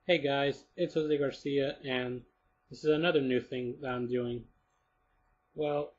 Hey guys, it's Jose Garcia, and this is another new thing that I'm doing. Well,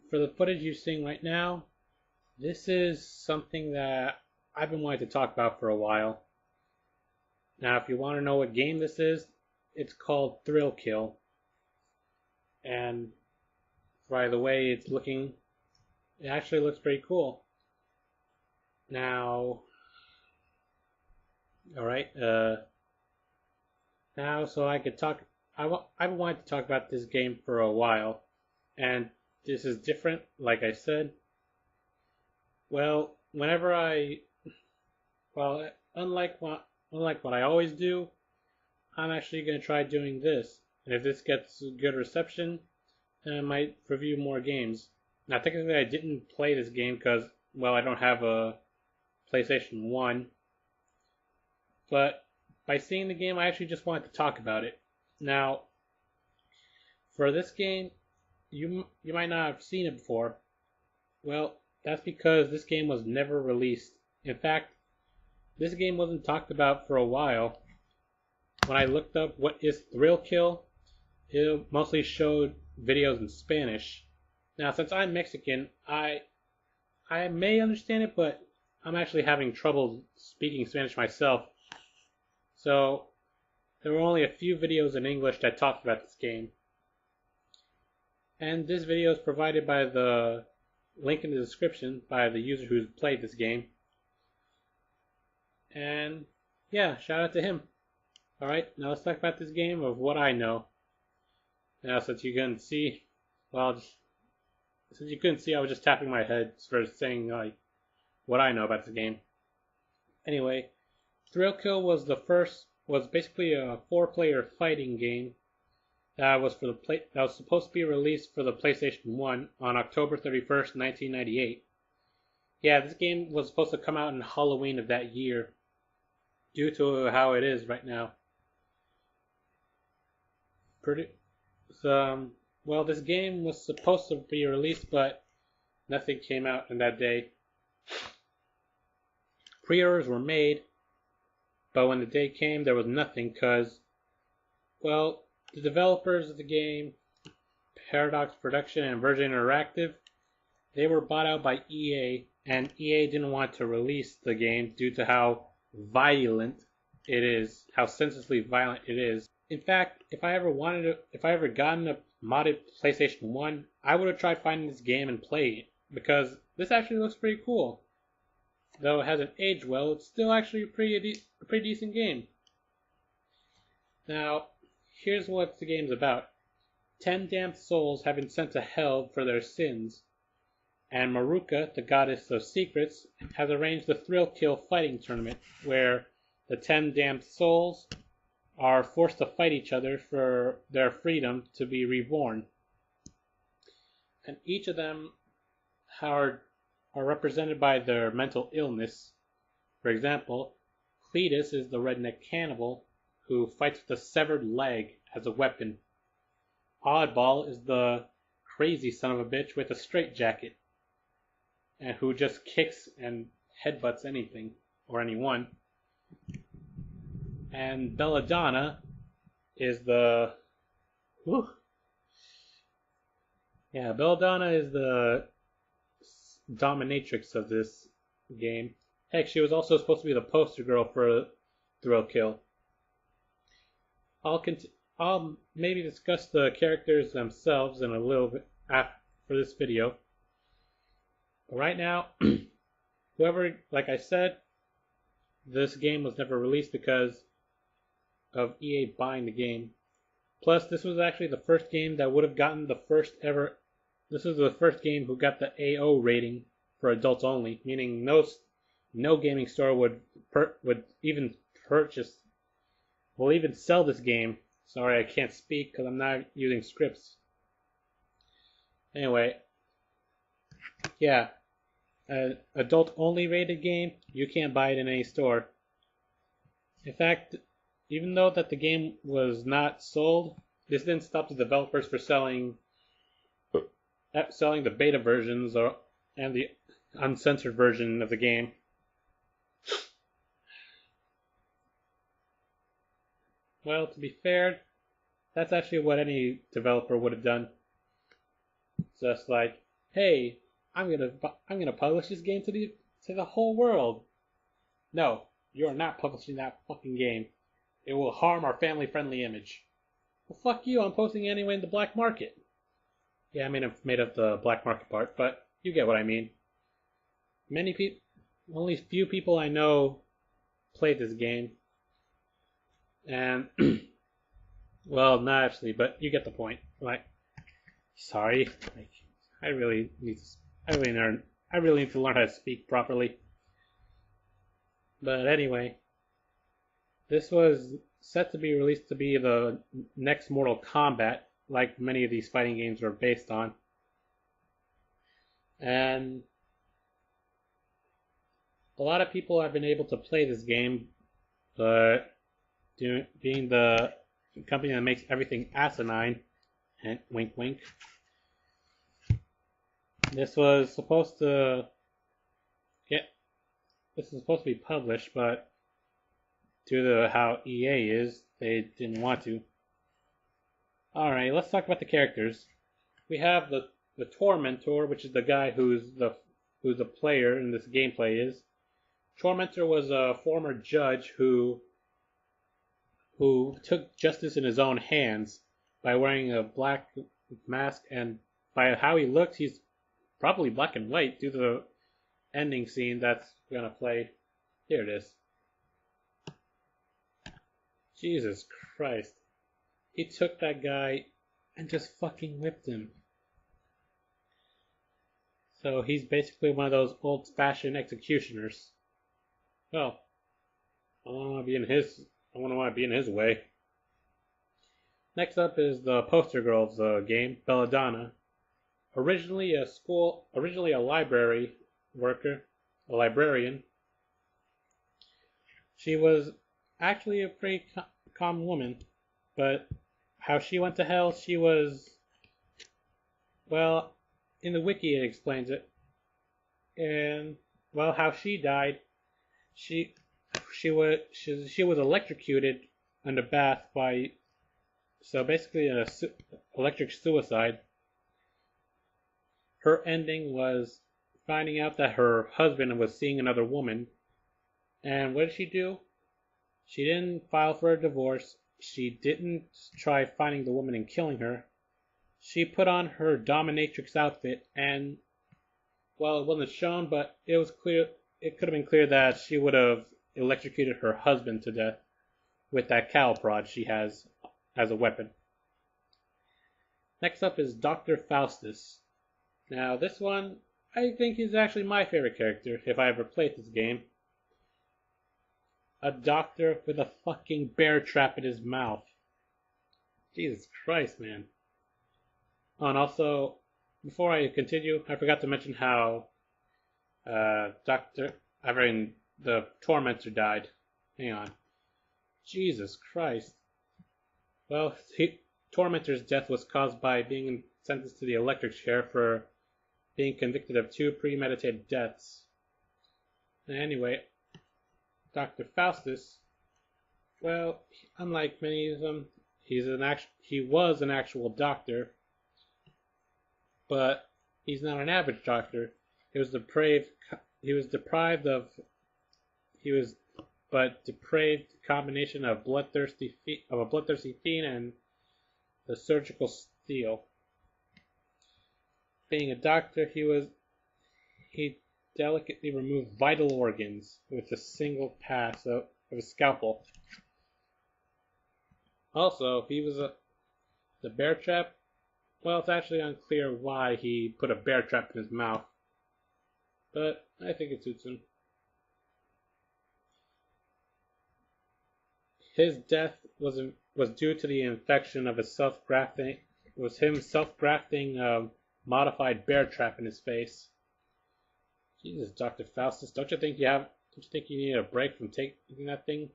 for the footage you're seeing right now, this is something that I've been wanting to talk about for a while. Now, if you want to know what game this is, it's called Thrill Kill. And by the way it's looking, it actually looks pretty cool. Now, alright, now so I could talk, I've wanted to talk about this game for a while, and this is different, like I said. Well, unlike what I always do, I'm actually going to try doing this. And if this gets good reception, then I might review more games. Now, technically, I didn't play this game because, well, I don't have a PlayStation 1. But by seeing the game, I actually just wanted to talk about it. Now, for this game, you might not have seen it before. Well, that's because this game was never released. In fact, this game wasn't talked about for a while. When I looked up what is Thrill Kill, it mostly showed videos in Spanish. Now, since I'm Mexican, I may understand it, but I'm actually having trouble speaking Spanish myself. So, there were only a few videos in English that talked about this game. And this video is provided by the link in the description by the user who's played this game. And yeah, shout out to him. Alright, now let's talk about this game of what I know. Now, since you couldn't see, I was just tapping my head for saying like what I know about this game. Anyway, Thrill Kill was basically a 4-player fighting game that was supposed to be released for the PlayStation 1 on October 31st, 1998. Yeah, this game was supposed to come out in Halloween of that year, due to how it is right now. Well, this game was supposed to be released, but nothing came out in that day. Pre-orders were made, but when the day came, there was nothing because, well, the developers of the game, Paradox Production and Virgin Interactive, they were bought out by EA, and EA didn't want to release the game due to how violent it is, how senselessly violent it is. In fact, if I ever gotten a modded PlayStation 1, I would have tried finding this game and playing it, because this actually looks pretty cool. Though it hasn't aged well, it's still actually a pretty decent game. Now, here's what the game's about. 10 damned souls have been sent to hell for their sins, and Maruka, the goddess of secrets, has arranged the Thrill Kill fighting tournament, where the 10 damned souls are forced to fight each other for their freedom to be reborn. And each of them are represented by their mental illness. For example, Cletus is the redneck cannibal who fights with a severed leg as a weapon. Oddball is the crazy son of a bitch with a straitjacket, and who just kicks and headbutts anything or anyone. And Belladonna is the Belladonna is the dominatrix of this game. Heck, she was also supposed to be the poster girl for Thrill Kill. I'll maybe discuss the characters themselves in a little bit for this video. But right now, like I said, this game was never released because of EA buying the game. Plus, this was actually the first game that would have gotten the first ever. This was the first game who got the AO rating for adults only, meaning no gaming store would even sell this game. Sorry, I can't speak because I'm not using scripts. Anyway, yeah, an adult only rated game, you can't buy it in any store. In fact, even though that the game was not sold, this didn't stop the developers from selling the beta versions and the uncensored version of the game. Well, to be fair, that's actually what any developer would have done. Just like, hey, I'm gonna publish this game to the whole world. No, you are not publishing that fucking game. It will harm our family-friendly image. Well, fuck you. I'm posting it anyway in the black market. Yeah, I mean, I've made up the black market part, but you get what I mean. Many people, only few people I know played this game, and well, not actually, but you get the point. Like, sorry, like, I really need to, I really need to learn how to speak properly. But anyway, this was set to be released to be the next Mortal Kombat, like many of these fighting games are based on. And a lot of people have been able to play this game, but being the company that makes everything asinine, and wink wink, this was supposed to be published, but due to how EA is, they didn't want to. Alright, let's talk about the characters. We have the Tormentor, which is the guy who's the player in this gameplay is. Tormentor was a former judge who took justice in his own hands by wearing a black mask, and by how he looks, he's probably black and white due to the ending scene that's gonna play. Here it is. Jesus Christ. He took that guy and just fucking whipped him. So he's basically one of those old-fashioned executioners. Well, I don't want to be in his way. Next up is the poster girl of the game, Belladonna. Originally a library worker, a librarian. She was actually a pretty calm woman, but how she went to hell, she was, well, in the wiki it explains it. And well, how she died, she was electrocuted in the bath by, so basically an electric suicide. Her ending was finding out that her husband was seeing another woman. And what did she do? She didn't file for a divorce. She didn't try finding the woman and killing her. She put on her dominatrix outfit, and well, it wasn't shown, but it was clear. It could have been clear that she would have electrocuted her husband to death with that cowl prod she has as a weapon. Next up is Dr. Faustus. Now this one, I think is actually my favorite character if I ever played this game. A doctor with a fucking bear trap in his mouth. Jesus Christ, man. Oh, and also, before I continue, I forgot to mention how the Tormentor died. Hang on. Jesus Christ. Well, Tormentor's death was caused by being sentenced to the electric chair for being convicted of 2 premeditated deaths. Anyway, Dr. Faustus, well, unlike many of them, he was an actual doctor, but he's not an average doctor. He was depraved combination of a bloodthirsty fiend and the surgical steel. Being a doctor, he delicately removed vital organs with a single pass of a scalpel. Also, the bear trap. Well, it's actually unclear why he put a bear trap in his mouth, but I think it suits him. His death was due to the infection of his self-grafting. Was him self-grafting a modified bear trap in his face. Jesus, Dr. Faustus, don't you think you need a break from taking that thing?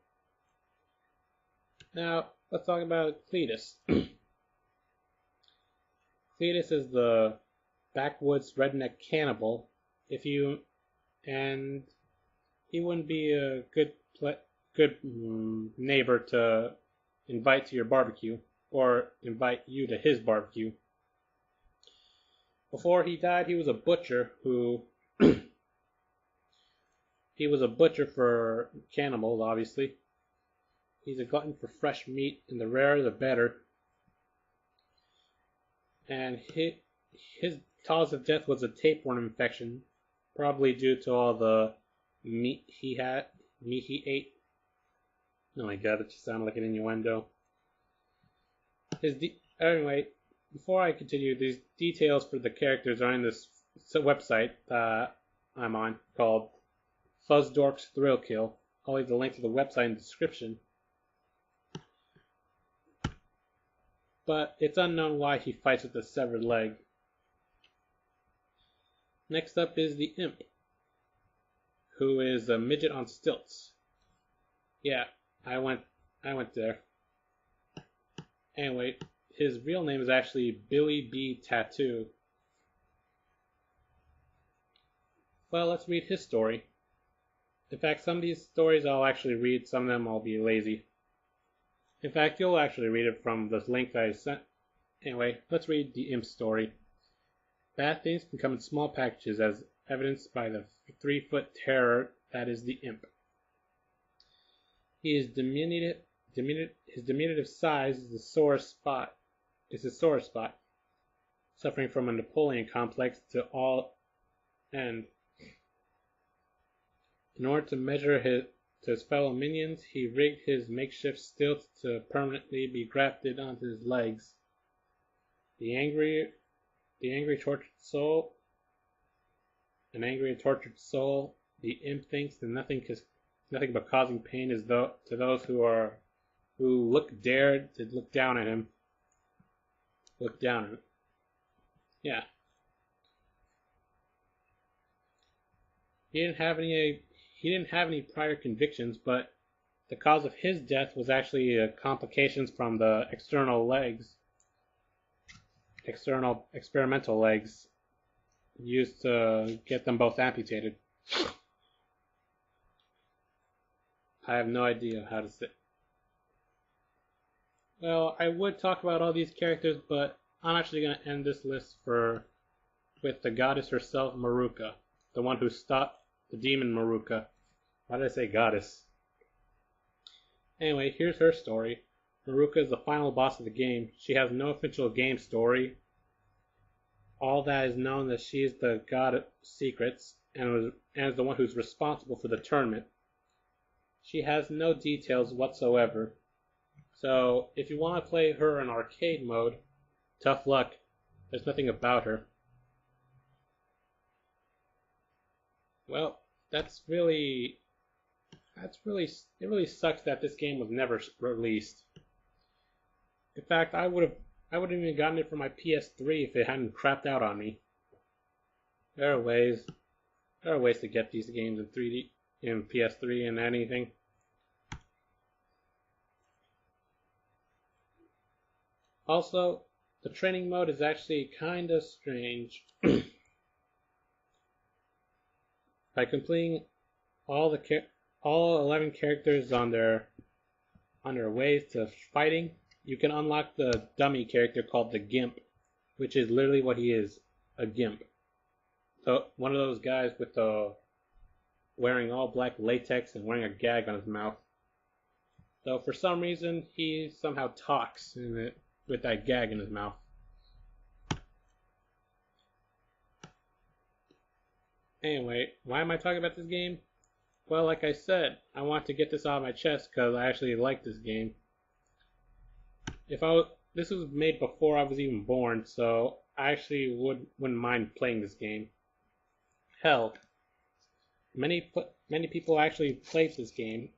Now, let's talk about Cletus. Cletus is the backwoods redneck cannibal. And he wouldn't be a good neighbor to invite to your barbecue, or invite you to his barbecue. Before he died, he was a butcher who he was a butcher for cannibals, obviously. He's a glutton for fresh meat, and the rarer the better. And his cause of death was a tapeworm infection, probably due to all the meat he ate. Oh my god, that just sounded like an innuendo. Anyway, before I continue, these details for the characters are in this website that I'm on called Fuzzdork's Thrill Kill. I'll leave the link to the website in the description. But it's unknown why he fights with a severed leg. Next up is the Imp, who is a midget on stilts. Yeah, I went there. Anyway, his real name is actually Billy B. Tattoo. Well, let's read his story. In fact, some of these stories I'll actually read, some of them I'll be lazy. In fact, you'll actually read it from the link that I sent. Anyway, let's read the Imp story. Bad things can come in small packages, as evidenced by the 3-foot terror that is the Imp. His diminutive size is his sorest spot. Suffering from a Napoleon complex to all end. In order to measure to his fellow minions, he rigged his makeshift stilts to permanently be grafted onto his legs. The angry tortured soul, the Imp thinks that nothing but causing pain is to those who dare to look down at him. Yeah. He didn't have any prior convictions, but the cause of his death was actually complications from the external experimental legs used to get them both amputated. I have no idea how to say. Well, I would talk about all these characters, but I'm actually going to end this list with the goddess herself, Maruka, the one who stopped the demon Maruka. Why did I say goddess? Anyway, here's her story. Maruka is the final boss of the game. She has no official game story. All that is known that she is the god of secrets and is the one who's responsible for the tournament. She has no details whatsoever. So if you want to play her in arcade mode, tough luck. There's nothing about her. Well, it really sucks that this game was never released. In fact, I would have even gotten it for my PS3 if it hadn't crapped out on me. There are ways to get these games in 3D in PS3 and anything. Also, the training mode is actually kinda strange. By completing all 11 characters on their ways to fighting, you can unlock the dummy character called the Gimp, which is literally what he is, a Gimp. So one of those guys with wearing all black latex and wearing a gag on his mouth. So for some reason, he somehow talks with that gag in his mouth. Anyway, why am I talking about this game? Well, like I said, I want to get this out of my chest because I actually like this game. This was made before I was even born, so I actually wouldn't mind playing this game. Hell, many people actually played this game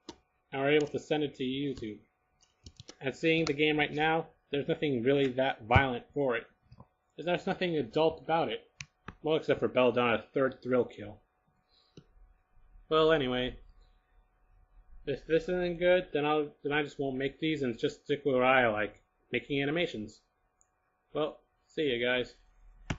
and were able to send it to YouTube. And seeing the game right now, there's nothing really that violent for it. There's nothing adult about it. Well, except for Belladonna's third thrill kill. Well, anyway, if this isn't good, then I just won't make these and just stick with what I like, making animations. Well, see you guys.